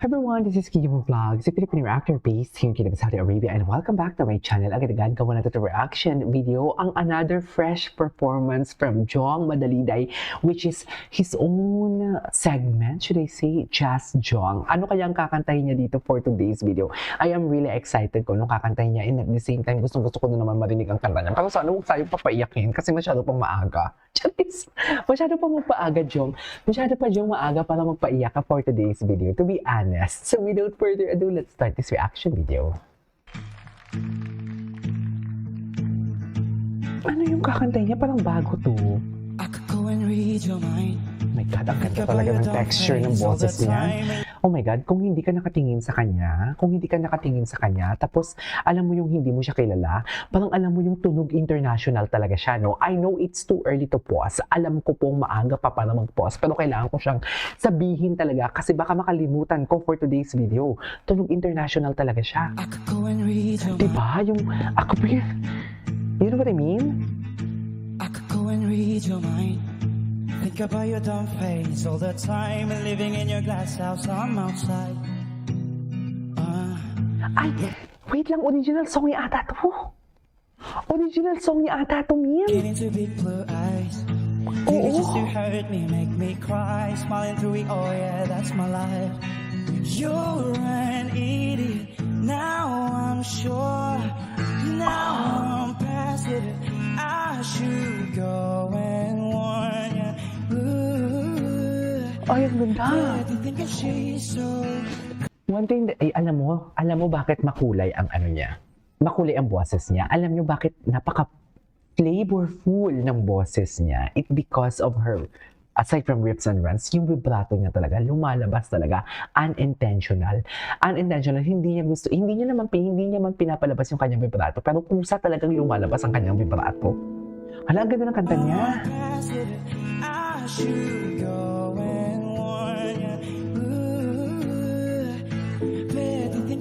Everyone, this is Kiki Vlogs, a Filipino reactor based here in Saudi Arabia, and welcome back to my channel. Agad-agad gawa natin ito reaction video, ang another fresh performance from Jong Madaliday, which is his own segment, should I say, Just Jong. Ano kaya ang kakantahin niya dito for today's video? I am really excited ko nung kakantahin niya, and at the same time, gusto ko na naman marinig ang kanta niya. Pero sana huwag tayo papaiyakin kasi masyado pang maaga. Charis! Masyado pa magpaaga, Jong. Masyado pa, Jong, maaga para magpaiyak ka for today's video, to be honest. So without further ado, let's start this reaction video. Ano yung kakantay niya? Parang bago to. I could go and read your mind. Oh my God, ang ganda talaga ng texture ng boses niya. Oh my God, kung hindi ka nakatingin sa kanya, tapos alam mo yung hindi mo siya kilala, parang alam mo yung tunog international talaga siya, no? I know it's too early to pause. Alam ko pong maaga pa para mag-pause, pero kailangan ko siyang sabihin talaga kasi baka makalimutan ko for today's video. Tunog international talaga siya. I could go and read your mind. Diba? Yung, ako pa yun. You know what I mean? I could go and read your mind. Think about your dumb face all the time and living in your glass house. I'm outside. Ay, wait lang, original song niya ata to. Original song niya ata to, Mim. Get into big blue eyes. You used to hurt me, make me cry. Smiling through it, oh yeah, that's my life. You're an idiot. Now I'm sure. Now I'm past it. I should go and warn you. Ay, ang ganda. One thing, ay, alam mo bakit makulay ang ano niya? Makulay ang boses niya. Alam niyo bakit napaka-flavorful ng boses niya? It because of her, aside from rips and runs, yung vibrato niya talaga, lumalabas talaga, unintentional. Unintentional, hindi niya naman pinapalabas yung kanyang vibrato, pero kusa talagang lumalabas ang kanyang vibrato. Hala, ang ganda ng kanta niya.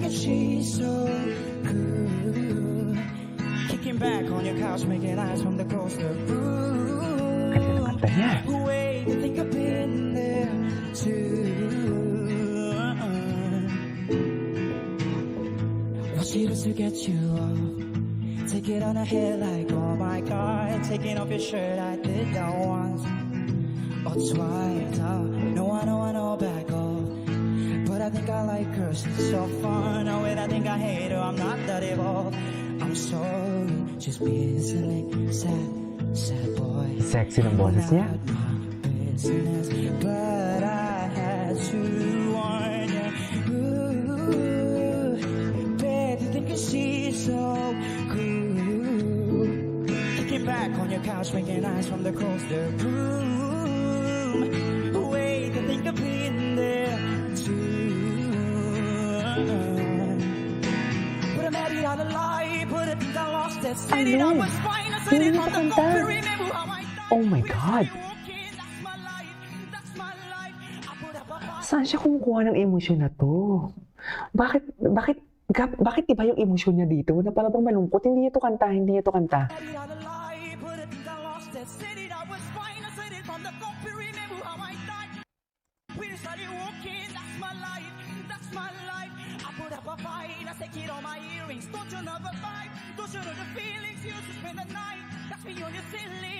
She's so good. Kicking back on your couch, making eyes from the coaster room. Ganda ng kanta niya. Wait, I think I've been there too. What she does to get you off? Take it on her head like, oh my God. Taking off your shirt, I did that once or twice. No, I know, back off. But I think I like her, she's so fun. Oh wait, I think I hate her, I'm not that evolved. I'm sorry, just being silly, sad boy. Sexy ng boses niya. Business, but I had to warn you. Ooh, babe, you think she's so cool. Kicking back on your couch, making eyes from the coaster room. Wait, I think I've been there too. But I'm happy out of life, but I think I lost that city. I was fine, I said it on the go. Remember how I died. Oh my God. Saan siya kumukuha ng emosyon na to? Bakit iba yung emosyon niya dito? Na parang malungkot. Hindi niya to kanta.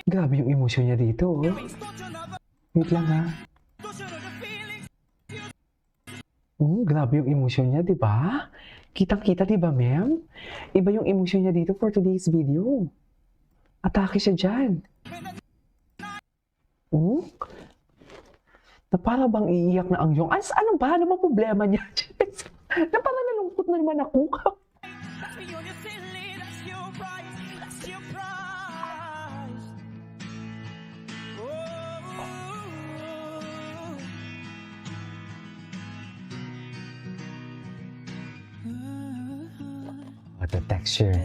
Grabe yung emosyon niya dito, oh. Wait lang, ha. Grabe yung emosyon niya, di ba? Kitang-kita, di ba, ma'am? Iba yung emosyon niya dito for today's video. Atake siya dyan. Na para bang iiyak na ang Jong. Ano ba? Ano ba problema niya? Na parang nalungkot na naman ako. What the texture.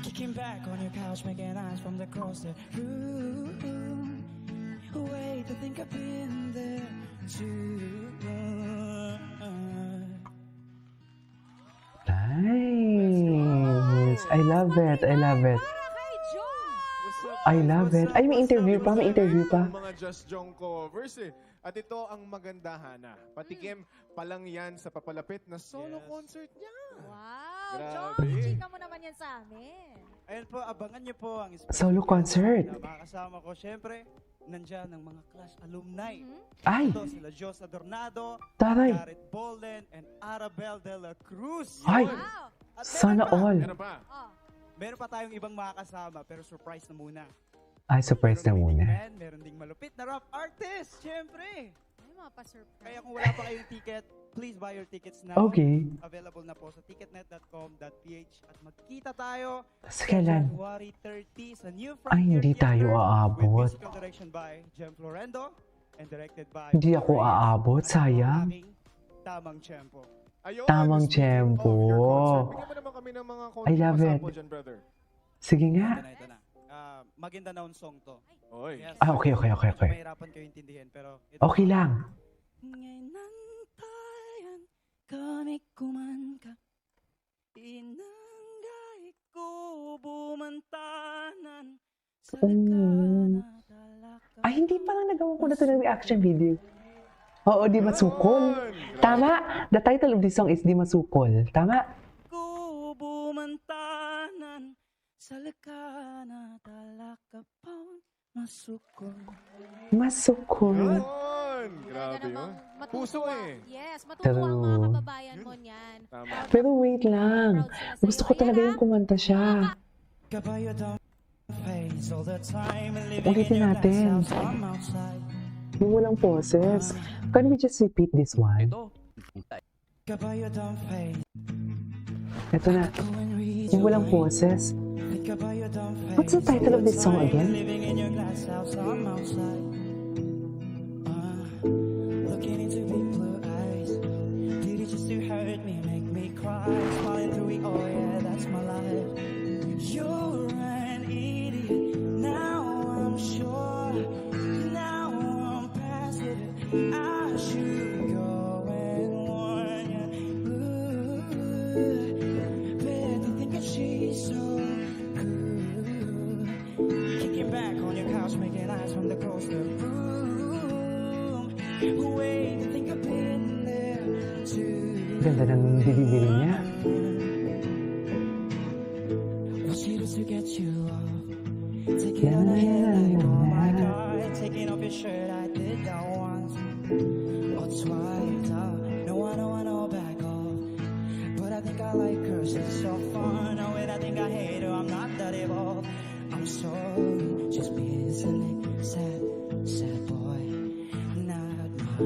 Kicking back on your couch, making eyes from the coaster room. Wait, I think I've been there too. I love it. I love it. Para kay Jong. What's up, I guys? love What's it. up? Ay, may What's interview up? pa, may interview pa. Mga Just Jong covers eh. At ito ang magandahan na. Patikim pa lang yan sa papalapit na solo concert niya. Wow, Grabe. Jong, chika mo naman yan sa amin. Ayun po, abangan niyo po ang special Solo guest concert. na makakasama ko. Siyempre, nandyan ang mga Clash alumni. Mhm. Ay, Ito sila Jos Adornado, taray. Garrett Bolden, and Arabel de la Cruz. Ay, Yun. Wow. At sana all. Meron pa. Oh. meron pa tayong ibang makakasama, pero surprise na muna. Ay, surprise na Meron muna. leading man, meron ding malupit na rap artist, siyempre. Ay, mga pa-surprise. Kaya kung wala pa kayong ticket, please buy your tickets now. Okay. Available na po sa ticketnet.com.ph at magkita tayo Sa kailan? January 30 sa New Ay, Frontier hindi tayo Theater aabot. with musical direction by Jem Florendo and directed by Hindi ako Reyes aabot, at sayang. ang aking Tamang Tiyempo. Ayun, Tamang speaking of tempo. your concert, bigyan mo naman kami ng mga I love it. sample dyan, brother. Sige nga. Ito na. Maguindanao song to. Oy. Yes. Ah, okay, okay, okay, okay. Mahirapan kayo intindihin, pero ito. Okay lang. Ngay nantayan kami kumanka, inanggay ko bumantanan sa Mm. talaka. Ay, hindi pa lang nagawa ko na ito ng reaction video. Oo, Di Masukol. Yun. Tama. The title of this song is Di Masukol. Tama. Ko bumantanan sa lakana talaka paon masukol. Masukol. Yun. Talaga Grabe yun. namang matutuwa. Puso eh. Yes, matutuwa ang mga True. kababayan mo niyan. Tama. Pero wait lang. Proud sila sa'yo. Gusto ko talaga Ayan, yung kumanta siya. Kabayo don't face all the time and living Ulitin in your natin. glass house, I'm outside. Yung walang poses. Can we just repeat this one? Kabayo don't face. Ito na. Go and read Yung your walang way. poses. Kabayo don't face. What's the title of this song all the time again? and living in your glass house, I'm outside. Looking into big blue eyes. Did it just to hurt me, make me cry? Smiling through it, oh yeah, that's my life. You're an idiot. Now I'm sure. Now I'm past it. I should go and warn you. Ooh, bet you think that she's so cool. Kicking back on your couch, making eyes from the coaster room. Wait, you think I've been there too. Ganda ng delivery niya. What she does to get you off? Take it on the head like, oh my god. Taking off your shirt, I did that once or twice. No, I know, back off. But I think I like her, she's so fun. Oh, wait, I think I hate her, I'm not that evolved. I'm sorry, just being silly, sad, sad boy. Not my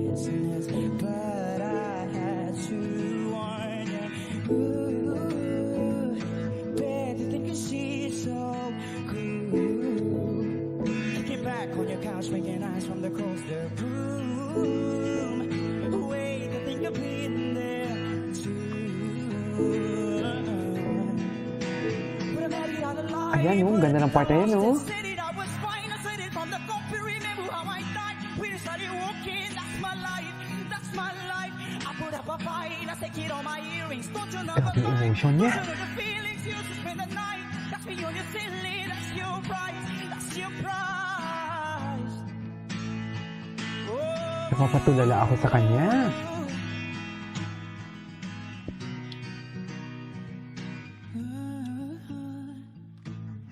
business, but I had to warn you. Ooh, bet you think she's so cool. Kicking back on your couch, making eyes from the coaster room. Wait, I think I've been there too. But I'm happy all along. Ayan, oh, ganda ng part na yan, oh. Said it, I was fine, I said it from the coffee. Remember how I died? We started walking, that's my life, that's my life. I put up a fight, I take it on my earrings. Don't you know Grabe yung emotion niya. the feelings you to spend the night? That's me on your silly, that's your price, that's your price. Oh, Napapatulala ako sa kanya.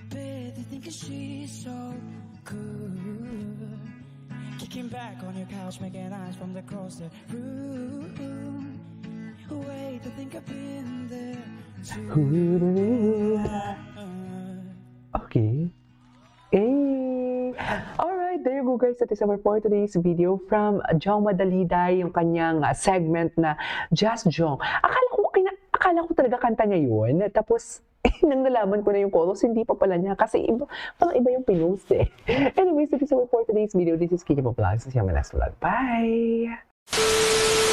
Babe, they think she's so cool. Kicking back on your couch, making eyes from the coaster room. Wait, I think I've been there too. Okay. Eh. Alright, there you go guys. That is our for today's video from Jong Madaliday, yung kanyang segment na Just Jong. Akala ko talaga kanta niya yun. Tapos, nang nalaman ko na yung chorus, hindi pa pala niya. Kasi iba, parang iba yung pinost eh. Anyways, that is our for today's video. This is Kiki Vlogs. See you on my next vlog. Bye!